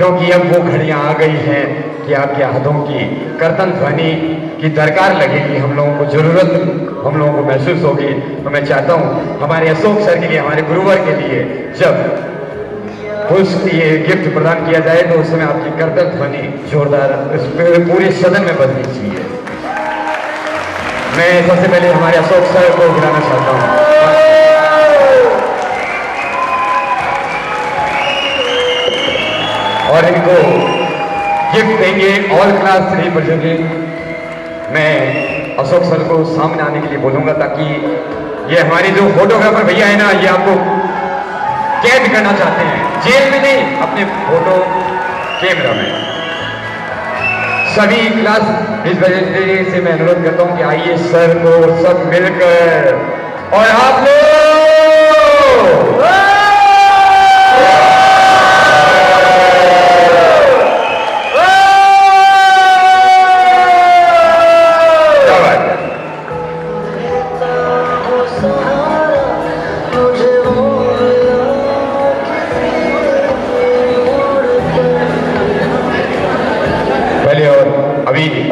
क्योंकि अब वो घड़ियां आ गई हैं कि आपके हाथों की कर्तन ध्वनि की दरकार लगेगी, हम लोगों को जरूरत हम लोगों को महसूस होगी। तो मैं चाहता हूँ हमारे अशोक सर के लिए, हमारे गुरुवर के लिए जब उस ये गिफ्ट प्रदान किया जाए तो उस समय आपकी कर्तन ध्वनि जोरदार पूरे सदन में बजनी चाहिए। मैं सबसे पहले हमारे अशोक सर को बुलाना चाहता हूँ और इनको गिफ्ट देंगे ऑल क्लास 3 प्रेजेंटेंट। मैं अशोक सर को सामने आने के लिए बोलूंगा ताकि ये हमारे जो फोटोग्राफर भैया है ना, ये आपको कैद करना चाहते हैं, जेल में नहीं, अपने फोटो कैमरा में। सभी क्लास इस वजह से मैं अनुरोध करता हूं कि आइए सर को सब मिलकर और आप लोग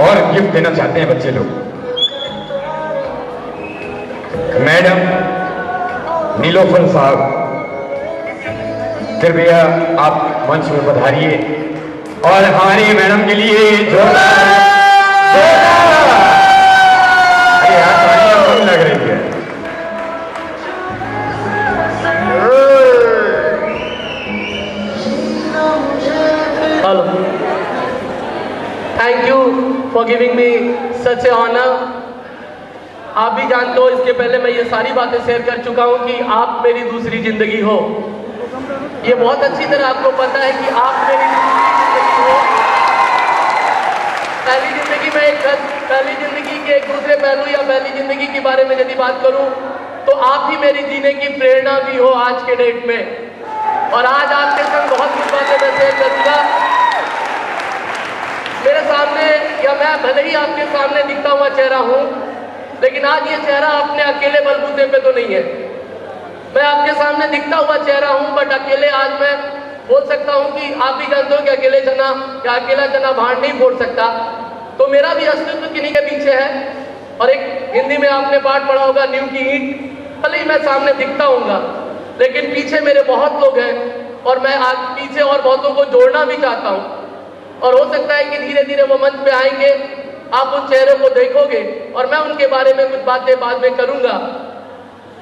और गिफ्ट देना चाहते हैं बच्चे लोग। मैडम नीलोफर साहब, कृपया आप मंच में पधारिए और हमारी मैडम के लिए जोरदार कम लग रही है। Hello, thank you for giving me such a honour. आप भी जानते हो, इसके पहले मैं ये सारी बातें शेयर कर चुका हूँ कि आप मेरी दूसरी जिंदगी हो। ये बहुत अच्छी तरह आपको पता है कि आप मेरी दूसरी जिंदगी हो। पहली जिंदगी के एक दूसरे पहलू या पहली जिंदगी के बारे में यदि बात करूँ तो आप ही मेरी जीने की प्रेरणा भी हो आज के डेट में। और आज आपके संग बहुत कुछ बातें मैं शेयर करूँगा। मेरे सामने, या मैं भले ही आपके सामने दिखता हुआ चेहरा हूं, लेकिन आज ये चेहरा अपने अकेले बलबूते पे तो नहीं है। मैं आपके सामने दिखता हुआ चेहरा हूं, बट अकेले आज मैं बोल सकता हूं कि आप भी जानते हो कि अकेले जना या अकेला जना भाड़ नहीं फोड़ सकता। तो मेरा भी अस्तित्व किन्हीं के पीछे है। और एक हिंदी में आपने पाठ पढ़ा होगा, नींव की ईंट। भले ही मैं सामने दिखता हूँगा, लेकिन पीछे मेरे बहुत लोग हैं और मैं आज पीछे और बहुतों को जोड़ना भी चाहता हूँ। और हो सकता है कि धीरे धीरे वो मंच पे आएंगे, आप उन चेहरों को देखोगे और मैं उनके बारे में कुछ बातें बाद में करूंगा।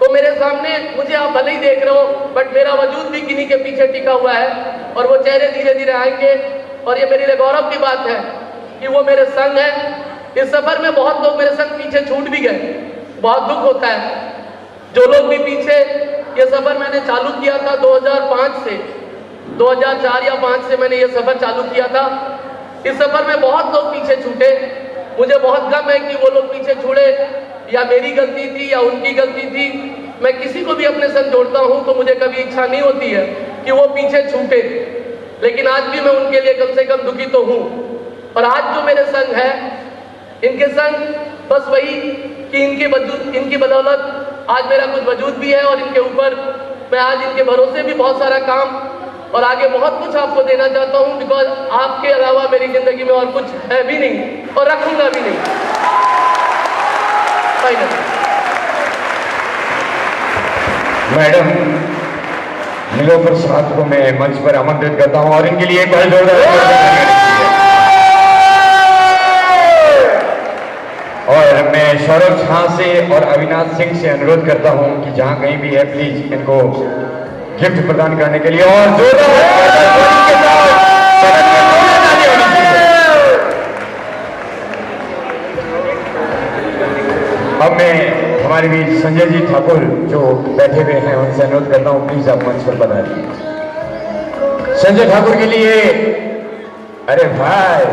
तो मेरे सामने मुझे आप भले ही देख रहे हो, बट मेरा वजूद भी किन्हीं के पीछे टिका हुआ है और वो चेहरे धीरे धीरे आएंगे। और ये मेरे लिए गौरव की बात है कि वो मेरे संग है। इस सफर में बहुत लोग मेरे संग पीछे छूट भी गए, बहुत दुख होता है। जो लोग भी पीछे, ये सफर मैंने चालू किया था 2005 से, 2004 या 5 से मैंने ये सफर चालू किया था। इस सफर में बहुत लोग पीछे छूटे। मुझे बहुत गम है कि वो लोग पीछे छूटे, या मेरी गलती थी या उनकी गलती थी। मैं किसी को भी अपने संग जोड़ता हूँ तो मुझे कभी इच्छा नहीं होती है कि वो पीछे छूटे, लेकिन आज भी मैं उनके लिए कम से कम दुखी तो हूँ। और आज जो मेरे संग है, इनके संग बस वही कि इनकी बदौलत आज मेरा कुछ वजूद भी है और इनके ऊपर मैं आज इनके भरोसे भी बहुत सारा काम और आगे बहुत कुछ आपको देना चाहता हूं। बिकॉज आपके अलावा मेरी जिंदगी में और कुछ है भी नहीं और रखूंगा भी नहीं। मैडम नीलोफर साहब को मैं मंच पर आमंत्रित करता हूं और इनके लिए एक बार जोरदार। और मैं सौरभ झा से और अविनाश सिंह से अनुरोध करता हूं कि जहां कहीं भी है, प्लीज इनको गिफ्ट प्रदान करने के लिए और अब मैं हमारे बीच संजय जी ठाकुर जो बैठे हुए हैं उनसे अनुरोध करता हूं, प्लीज आप मंच पर पधारिए। संजय ठाकुर के लिए, अरे भाई,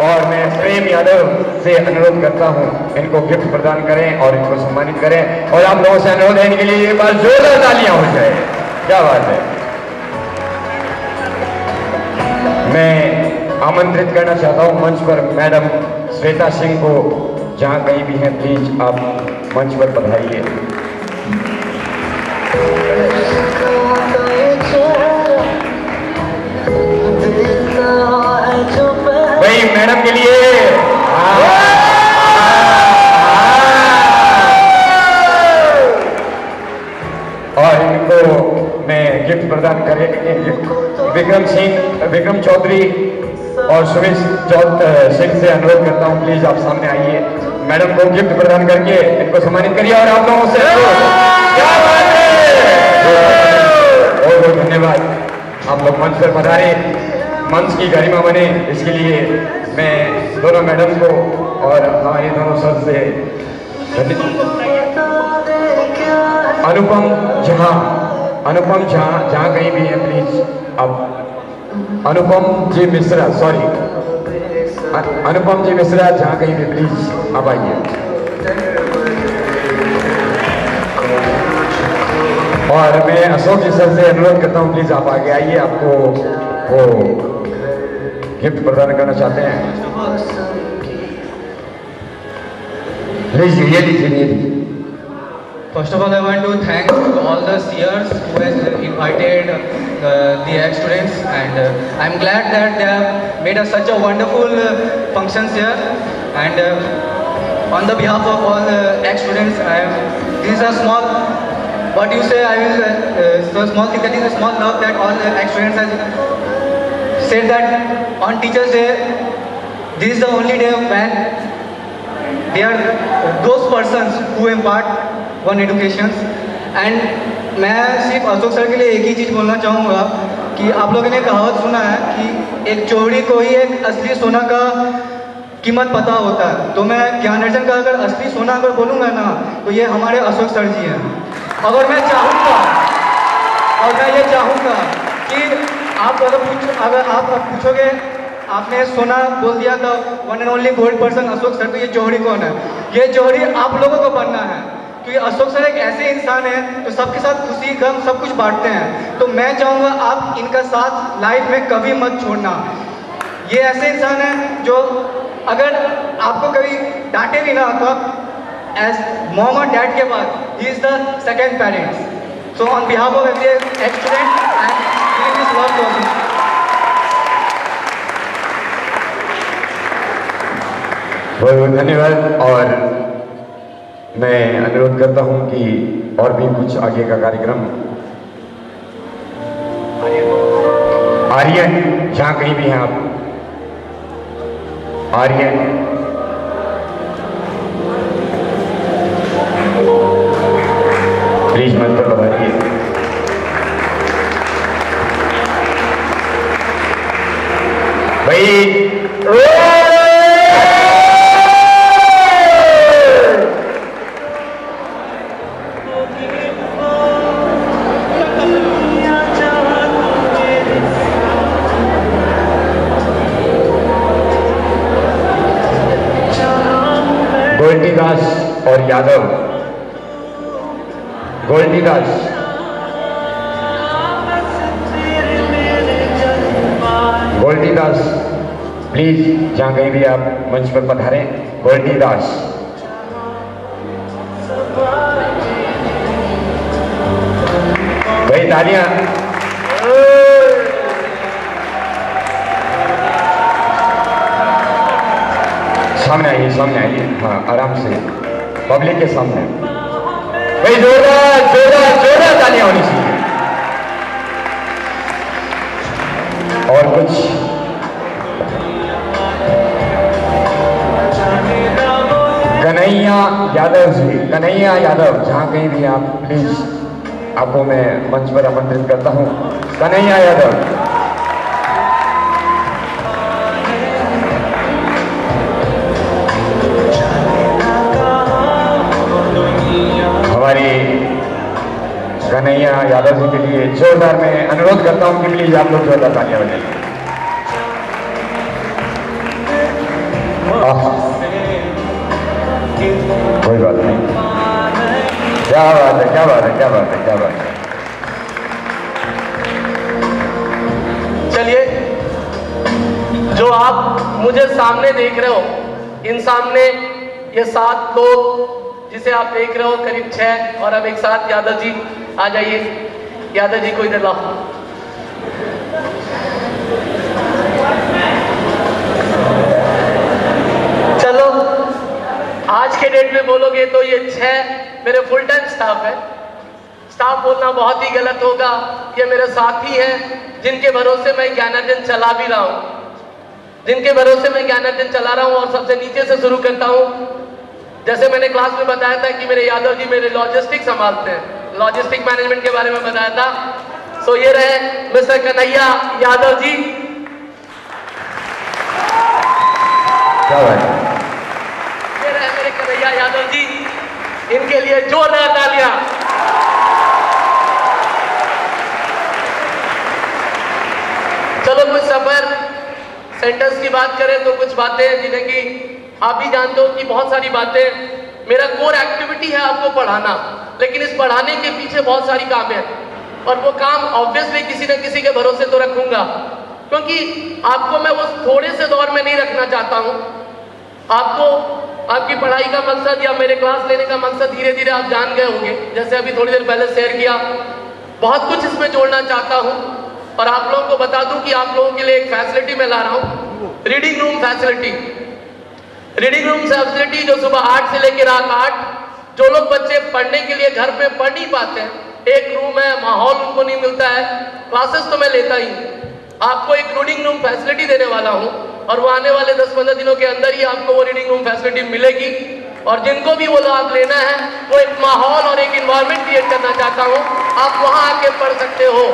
और मैं प्रेम यादव से अनुरोध करता हूं इनको गिफ्ट प्रदान करें और इनको सम्मानित करें। और आप लोगों से अनुरोध है इनके लिए एक बार जोरदार तालियां हो जाए। क्या बात है। मैं आमंत्रित करना चाहता हूं मंच पर मैडम श्वेता सिंह को, जहां कहीं भी हैं प्लीज आप मंच पर पधारिए। भाई मैडम के लिए और इनको मैं गिफ्ट प्रदान करें विक्रम चौधरी और सुमेश सिंह से अनुरोध करता हूं, प्लीज आप सामने आइए, मैडम को गिफ्ट प्रदान करके इनको सम्मानित करिए। और आप लोगों से क्या बात है, बहुत बहुत धन्यवाद। आप लोग मंच पर पधारे, मंच की गरिमा बने, इसके लिए मैं दोनों मैडम को और हमारे दोनों सर से अनुपम जहां कहीं भी है प्लीज अब अनुपम जी मिश्रा जहां कहीं भी प्लीज अब आइए। और मैं अशोक जी सर से अनुरोध करता हूं, प्लीज आप आगे आइए, आपको वो गिफ्ट प्रदान करना चाहते हैं। लीजिए, ये लीजिए। First of all, I want to thank all the seers who has invited the ex students, and I'm glad that they have made us such a wonderful functions here. And on the behalf of all the ex students, this is a small, what you say, I will so small thing, that is a small love that all the ex students has said that on Teachers Day, this is the only day when they are those persons who impart one education. And मैं सिर्फ Ashok sir के लिए एक ही चीज़ बोलना चाहूँगा कि आप लोगों ने कहावत सुना है कि एक चोरी को ही एक असली सोना का कीमत पता होता है। तो मैं ज्ञानार्जन का अगर असली सोना अगर बोलूँगा ना, तो ये हमारे अशोक सर जी हैं। अगर मैं चाहूँगा कि अगर आप पूछोगे, आपने सोना बोल दिया था, one and only gold person Ashok sir, तो ये जौहरी कौन है? ये जौहरी आप लोगों को बनना है, क्योंकि अशोक सर एक ऐसे इंसान है तो सबके साथ खुशी गम सब कुछ बांटते हैं। तो मैं चाहूँगा आप इनका साथ लाइफ में कभी मत छोड़ना। ये ऐसे इंसान है जो अगर आपको कभी डांटे भी ना, तो आप एज मॉम और डैड के बाद ही is the second parents. So on behalf of every ex student and giving this love to us. बहुत बहुत धन्यवाद। और मैं अनुरोध करता हूं कि और भी कुछ आगे का कार्यक्रम आर्यन जहां कहीं भी हैं आप, आर्यन प्लीज मंच पर पधारिए। भाई गोल्डीदास और यादव, गोल्डीदास प्लीज जहां कहीं भी आप मंच पर पधारें। गोल्डीदास, भाई तालियां। सामने आइए, हाँ आराम से, पब्लिक के सामने भाई, जोरदार तालियां होनी चाहिए। और कुछ कन्हैया यादव जहां कहीं भी आप प्लीज, आपको मैं मंच पर आमंत्रित करता हूं। कन्हैया यादव, हमारी कन्हैया यादव जी के लिए जोरदार मैं अनुरोध करता हूं कि प्लीज आप लोग जोरदार तालियां बजाइए। कोई बात नहीं, क्या बात है। चलिए, जो आप मुझे सामने देख रहे हो, इन सामने ये 7 लोग जिसे आप देख रहे हो, करीब 6, और अब एक साथ यादव जी आ जाइए। यादव जी को इधर लाओ। बोलेंगे तो ये 6 मेरे फुल टाइम स्टाफ है। स्टाफ बोलना बहुत ही गलत होगा, ये मेरे साथी हैं जिनके भरोसे मैं ज्ञानार्जन चला भी रहा हूँ, जिनके भरोसे मैं ज्ञानार्जन चला रहा हूँ। और सबसे नीचे से शुरू करता हूँ। जैसे मैंने क्लास में बताया था कि मेरे यादव जी मेरे लॉजिस्टिक संभालते हैं, लॉजिस्टिक मैनेजमेंट के बारे में बताया था। सो ये रहे मिस्टर कन्हैया यादव जी। क्या बात है? ये रहे मेरे कन्हैया यादव जी, इनके लिए जोरदार तालियां। चलो कुछ सफर सेंटेंस की बात करें तो कुछ बातें जिन्हें कि आप भी जानते हो कि बहुत सारी बातें, मेरा कोर एक्टिविटी है आपको पढ़ाना, लेकिन इस पढ़ाने के पीछे बहुत सारी काम है और वो काम ऑब्वियसली किसी न किसी के भरोसे तो रखूंगा, क्योंकि आपको मैं उस थोड़े से दौर में नहीं रखना चाहता हूं। आपको आपकी पढ़ाई का मकसद या मेरे क्लास लेने का मकसद धीरे धीरे आप जान गए होंगे। जैसे अभी थोड़ी देर पहले शेयर किया, बहुत कुछ इसमें जोड़ना चाहता हूं और आप लोगों को बता दूं कि आप लोगों के लिए एक फैसिलिटी मैं ला रहा हूं, reading room facility. Reading room facility जो सुबह 8 से लेकर रात 8, जो लोग बच्चे पढ़ने के लिए घर पे पढ़ नहीं पाते हैं, एक रूम है, माहौल उनको नहीं मिलता है, क्लासेस तो मैं लेता ही, आपको एक रीडिंग रूम फैसिलिटी देने वाला हूं और वो आने वाले 10-15 दिनों के अंदर ही आपको वो रीडिंग रूम फैसिलिटी मिलेगी। और जिनको भी वो लाभ लेना है, वो एक माहौल और एक इन्वायरमेंट क्रिएट करना चाहता हूं, आप वहां आके पढ़ सकते हो।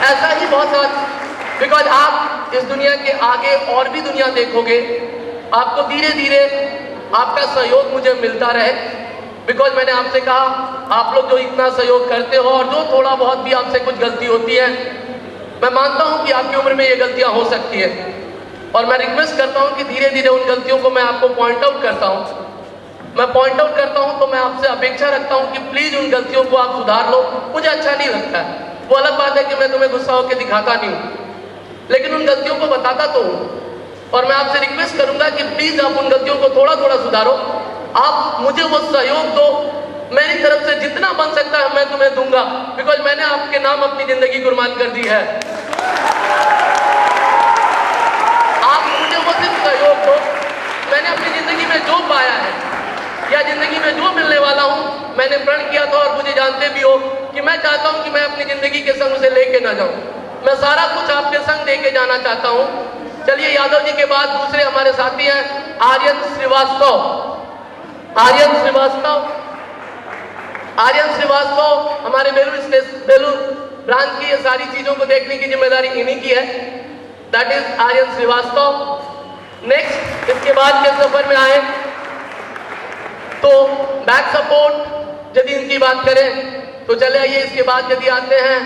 ऐसा ही बहुत सारा, बिकॉज आप इस दुनिया के आगे और भी दुनिया देखोगे, आपको धीरे धीरे आपका सहयोग मुझे मिलता रहे। बिकॉज मैंने आपसे कहा, आप लोग जो इतना सहयोग करते हो और जो थोड़ा बहुत भी आपसे कुछ गलती होती है, मैं मानता हूं कि आपकी उम्र में ये गलतियां हो सकती है और मैं रिक्वेस्ट करता हूं कि धीरे धीरे उन गलतियों को मैं आपको पॉइंट आउट करता हूं। मैं पॉइंट आउट करता हूं तो मैं आपसे अपेक्षा रखता हूं कि प्लीज उन गलतियों को आप सुधार लो। मुझे अच्छा नहीं लगता है, वो अलग बात है कि मैं तुम्हें गुस्सा होकर दिखाता नहीं हूं, लेकिन उन गलतियों को बताता तो हूं। और मैं आपसे रिक्वेस्ट करूंगा कि प्लीज आप उन गलतियों को थोड़ा थोड़ा सुधारो। आप मुझे वो सहयोग दो, मेरी तरफ से जितना बन सकता है मैं तुम्हें दूंगा, बिकॉज मैंने आपके नाम अपनी जिंदगी कुर्बान कर दी है। आप मुझे वो सिर्फ सहयोग दो। मैंने अपनी जिंदगी में जो पाया है या जिंदगी में जो मिलने वाला हूं, मैंने प्रण किया था और मुझे जानते भी हो कि मैं चाहता हूं कि मैं अपनी जिंदगी के संग उसे लेके ना जाऊं। मैं सारा कुछ आपके संग लेके जाना चाहता हूं। चलिए, यादव जी के बाद दूसरे हमारे साथी हैं आर्यन श्रीवास्तव। आर्यन श्रीवास्तव हमारे बेलूर ब्रांच की ये सारी चीजों को देखने की जिम्मेदारी इन्हीं की है। That is Aryan Srivastava. Next, इसके बाद के सफर में आए तो बैक सपोर्ट यदि इनकी बात करें तो चले आइए। इसके बाद यदि आते हैं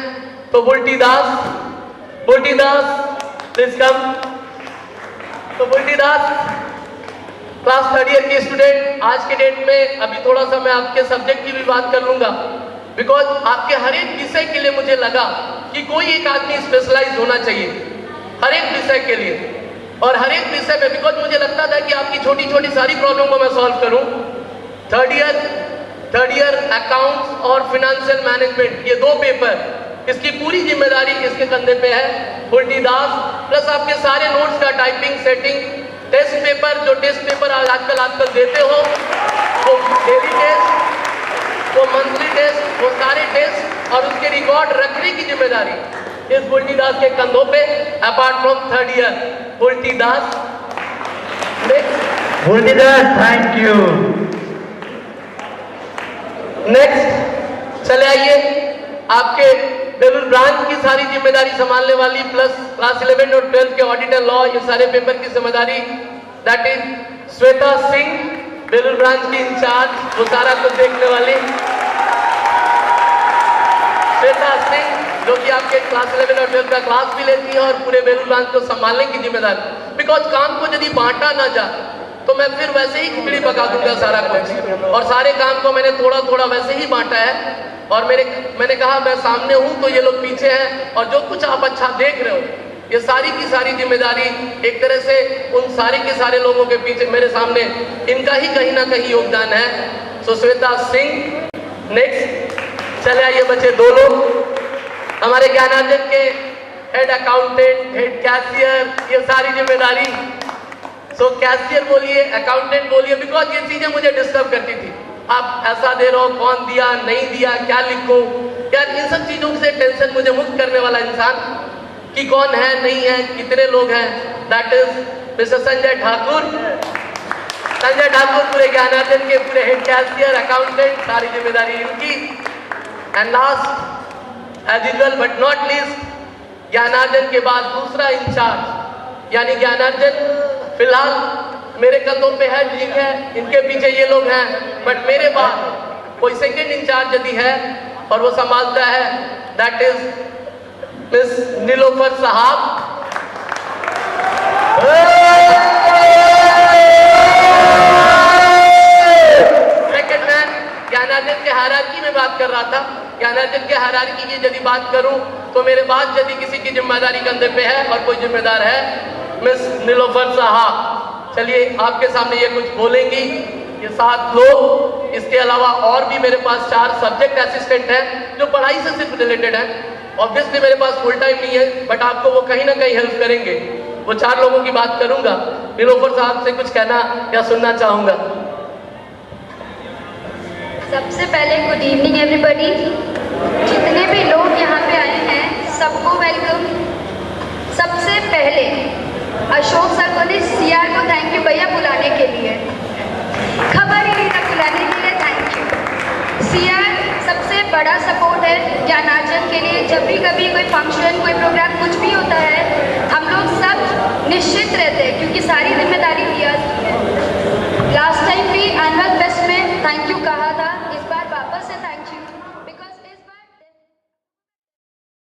तो बुल्टी दास प्लीज कम। तो बुल्टी दास क्लास 3rd ईयर की स्टूडेंट। आज के डेट में अभी थोड़ा सा मैं आपके सब्जेक्ट की भी बात कर लूंगा, बिकॉज आपके हर एक विषय के लिए मुझे लगा कि कोई एक आदमी स्पेशलाइज होना चाहिए हर एक विषय के लिए और हर एक विषय में, बिकॉज मुझे लगता था कि आपकी छोटी छोटी सारी प्रॉब्लम को मैं सॉल्व करूं। थर्ड ईयर अकाउंट्स और फाइनेंशियल मैनेजमेंट, ये 2 पेपर, इसकी पूरी जिम्मेदारी इसके कंधे पे है बुल्टी दास। प्लस आपके सारे नोट्स का टाइपिंग, सेटिंग, टेस्ट पेपर, जो टेस्ट पेपर आजकल देते हो, वो डेली टेस्ट, वो मंथली टेस्ट, वो सारे टेस्ट और उसके रिकॉर्ड रखने की जिम्मेदारी इस बुल्टी दास के कंधों पे, apart from 3rd year. Bulti Das, thank you. Next, चले आइए आपके बेलूर ब्रांच की सारी जिम्मेदारी संभालने वाली, प्लस क्लास 11 और 12 के ऑडिट एंड लॉ, ये सारे पेपर की जिम्मेदारी, that is Shweta Singh, Belur branch की इंचार्ज, वो सारा कुछ देखने वाली श्वेता सिंह, जो कि आपके क्लास 11 और 12 का क्लास भी लेती है और पूरे बेलूर ब्रांच को संभालने की जिम्मेदारी। बिकॉज काम को यदि बांटा ना जाए तो मैं फिर वैसे ही खिचड़ी पका दूंगा सारा कुछ, और सारे काम को मैंने थोड़ा थोड़ा वैसे ही बांटा है। और मैंने कहा मैं सामने हूं तो ये लोग पीछे हैं, और जो कुछ आप अच्छा देख रहे हो, ये सारी की सारी जिम्मेदारी एक तरह से उन सारे के सारे लोगों के पीछे मेरे सामने इनका ही कहीं ना कहीं योगदान है। सो श्वेता सिंह। नेक्स्ट, चले आइए बच्चे 2 लोग हमारे ज्ञानार्जन के हेड अकाउंटेंट, हेड कैशियर, ये सारी जिम्मेदारी सो कैशियर बोलिए, अकाउंटेंट बोलिए, बिकॉज ये चीजें मुझे डिस्टर्ब करती थी। आप ऐसा दे रहे हो, कौन दिया, नहीं दिया, क्या लिखूं, यार इन सब चीजों से टेंशन मुझे मुक्त करने वाला इंसान कि कौन है, नहीं है, कितने लोग हैं, that is mister Sanjay Thakur. Sanjay Thakur पूरे ज्ञानार्जन के पूरे हेड कैशियर, अकाउंटेंट, सारी जिम्मेदारी इनकी। And last as usual but not least, ज्ञानार्जन के बाद दूसरा इंचार्ज यानी ज्ञानार्जन फिलहाल मेरे कंधों पे है, ठीक है, इनके पीछे ये लोग हैं, बट मेरे बाद कोई सेकंड इंचार्ज यदि है और वो संभालता है, दैट इज मिस नीलोफर साहब। सेकंड मैन ज्ञानार्जन के हायरार्की में बात कर रहा था। ज्ञानार्जन के हायरार्की की यदि बात करूं तो मेरे बाद यदि किसी की जिम्मेदारी कंधे पे है और कोई जिम्मेदार है मिस नीलोफर साहब। चलिए आपके सामने ये कुछ बोलेंगी, ये 7 लोग, इसके अलावा और भी मेरे पास 4 सब्जेक्ट असिस्टेंट हैं जो पढ़ाई से सिर्फ रिलेटेड है। ऑब्वियसली मेरे पास फुल टाइम नहीं है, बट आपको वो कहीं ना कहीं हेल्प करेंगे। वो 4 लोगों की बात करूंगा। नीलोफर साहब से कुछ कहना या सुनना चाहूंगा। सबसे पहले गुड इवनिंग एवरीबॉडी। जितने भी लोग यहाँ पे आए हैं सबको वेलकम। सबसे पहले अशोक सर को ने सीआर को थैंक यू भैया बुलाने के लिए, खबर ही नहीं था बुलाने के लिए, थैंक यू। सीआर सबसे बड़ा सपोर्ट है ज्ञानार्जन के लिए। जब भी कभी कोई फंक्शन, कोई प्रोग्राम, कुछ भी होता है, हम लोग सब निश्चित रहते हैं क्योंकि सारी जिम्मेदारी सीआर की है। लास्ट टाइम भी एनुअल